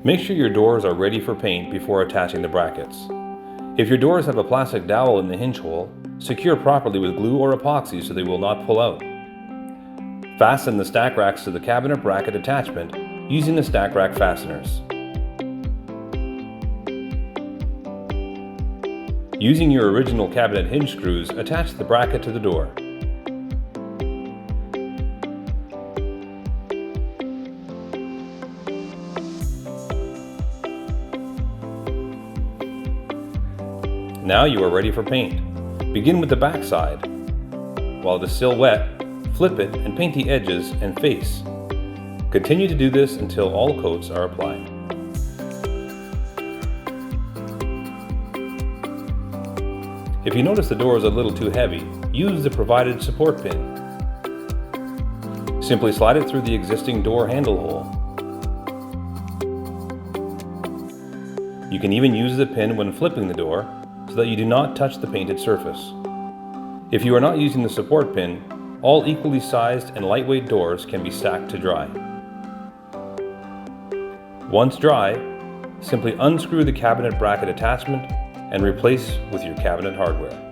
Make sure your doors are ready for paint before attaching the brackets. If your doors have a plastic dowel in the hinge hole, secure properly with glue or epoxy so they will not pull out. Fasten the stack racks to the cabinet bracket attachment using the stack rack fasteners. Using your original cabinet hinge screws, attach the bracket to the door. Now you are ready for paint. Begin with the back side. While it is still wet, flip it and paint the edges and face. Continue to do this until all coats are applied. If you notice the door is a little too heavy, use the provided support pin. Simply slide it through the existing door handle hole. You can even use the pin when flipping the door so that you do not touch the painted surface. If you are not using the support pin, all equally sized and lightweight doors can be stacked to dry. Once dry, simply unscrew the cabinet bracket attachment and replace with your cabinet hardware.